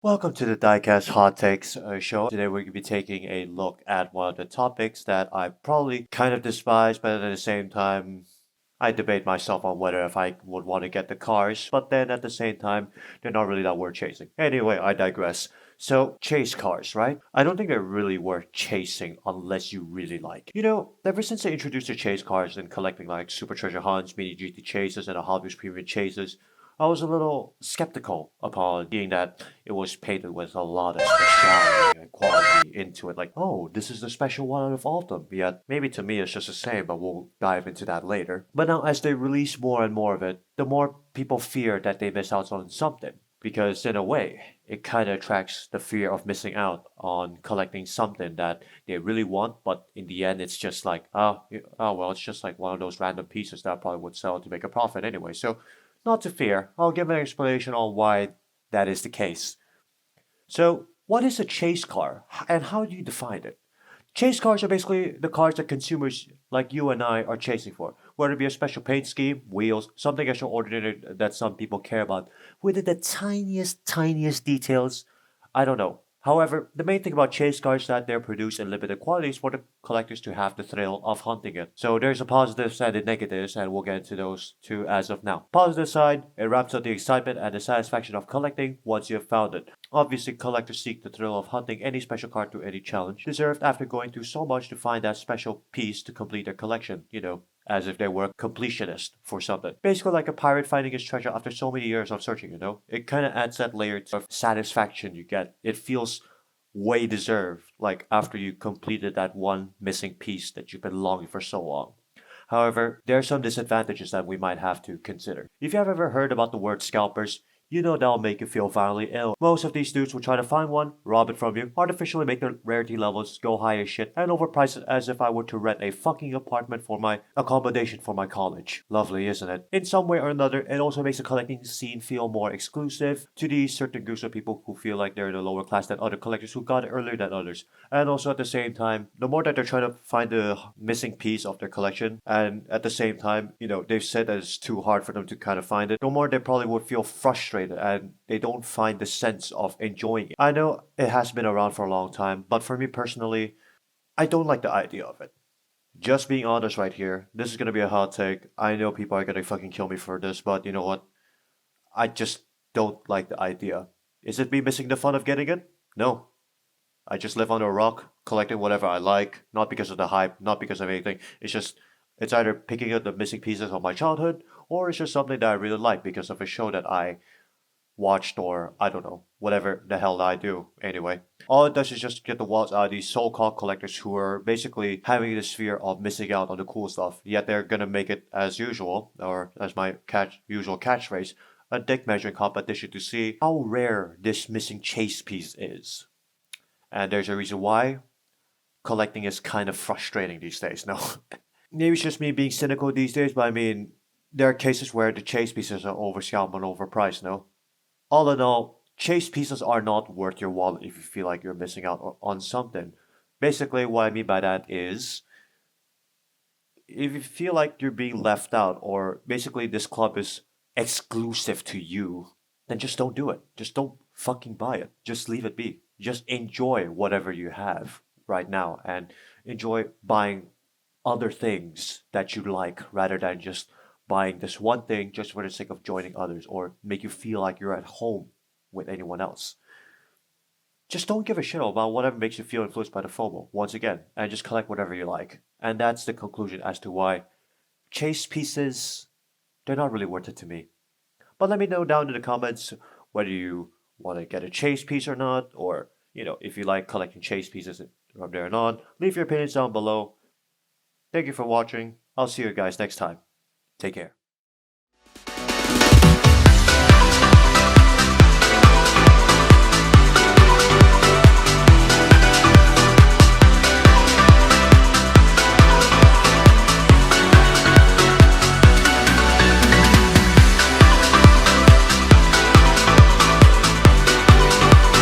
Welcome to the Diecast Hot Takes show. Today we're going to be taking a look at one of the topics that I probably kind of despise, but at the same time, I debate myself on whether if I would want to get the cars, but then at the same time, they're not really that worth chasing. Anyway, I digress. So, chase cars, right? I don't think they're really worth chasing unless you really like. Ever since they introduced the chase cars and collecting like Super Treasure Hunts, Mini GT chases, and the Hot Wheels Premium chases, I was a little skeptical upon seeing that it was painted with a lot of speciality and quality into it. Like, oh, this is the special one out of all of them. Yet, maybe to me it's just the same, but we'll dive into that later. But now, as they release more and more of it, the more people fear that they miss out on something. Because in a way, it kind of attracts the fear of missing out on collecting something that they really want, but in the end, it's just like, oh well, it's just like one of those random pieces that I probably would sell to make a profit anyway. So not to fear, I'll give an explanation on why that is the case. So, what is a chase car and how do you define it? Chase cars are basically the cars that consumers like you and I are chasing for, whether it be a special paint scheme, wheels, something extraordinary that some people care about, whether the tiniest details, I don't know. However, the main thing about chase cars is that they're produced in limited quantities for the collectors to have the thrill of hunting it. So there's a positive side and negatives, and we'll get into those two as of now. Positive side, it wraps up the excitement and the satisfaction of collecting once you have found it. Obviously, collectors seek the thrill of hunting any special card through any challenge, deserved after going through so much to find that special piece to complete their collection, as if they were a completionist for something. Basically, like a pirate finding his treasure after so many years of searching. It kind of adds that layer of satisfaction you get. It feels way deserved, like after you completed that one missing piece that you've been longing for so long. However, there are some disadvantages that we might have to consider. If you have ever heard about the word scalpers, you know that'll make you feel violently ill. Most of these dudes will try to find one, rob it from you, artificially make the rarity levels go high as shit, and overprice it as if I were to rent a fucking apartment for my accommodation for my college. Lovely, isn't it? In some way or another, it also makes the collecting scene feel more exclusive to these certain groups of people who feel like they're in a lower class than other collectors who got it earlier than others. And also at the same time, the more that they're trying to find the missing piece of their collection, and at the same time, they've said that it's too hard for them to kind of find it, the more they probably would feel frustrated and they don't find the sense of enjoying it. I know it has been around for a long time, but for me personally, I don't like the idea of it. Just being honest right here, this is gonna be a hot take. I know people are gonna fucking kill me for this, but you know what? I just don't like the idea. Is it me missing the fun of getting it? No. I just live under a rock, collecting whatever I like, not because of the hype, not because of anything. It's either picking up the missing pieces of my childhood, or it's just something that I really like because of a show that I watched, or I don't know, whatever the hell I do anyway. All it does is just get the walls out of these so-called collectors who are basically having this fear of missing out on the cool stuff, yet they're gonna make it as usual, or as my usual catchphrase, a dick measuring competition to see how rare this missing chase piece is. And there's a reason why collecting is kind of frustrating these days. No, maybe it's just me being cynical these days, but I mean, there are cases where the chase pieces are overscaled and overpriced, no? All in all, chase pieces are not worth your wallet if you feel like you're missing out on something. Basically, what I mean by that is if you feel like you're being left out, or basically this club is exclusive to you, then just don't do it. Just don't fucking buy it. Just leave it be. Just enjoy whatever you have right now and enjoy buying other things that you like rather than just buying this one thing just for the sake of joining others or make you feel like you're at home with anyone else. Just don't give a shit about whatever makes you feel influenced by the FOMO, once again, and just collect whatever you like. And that's the conclusion as to why chase pieces, they're not really worth it to me. But let me know down in the comments whether you want to get a chase piece or not, or, if you like collecting chase pieces from there and on. Leave your opinions down below. Thank you for watching. I'll see you guys next time. Take care.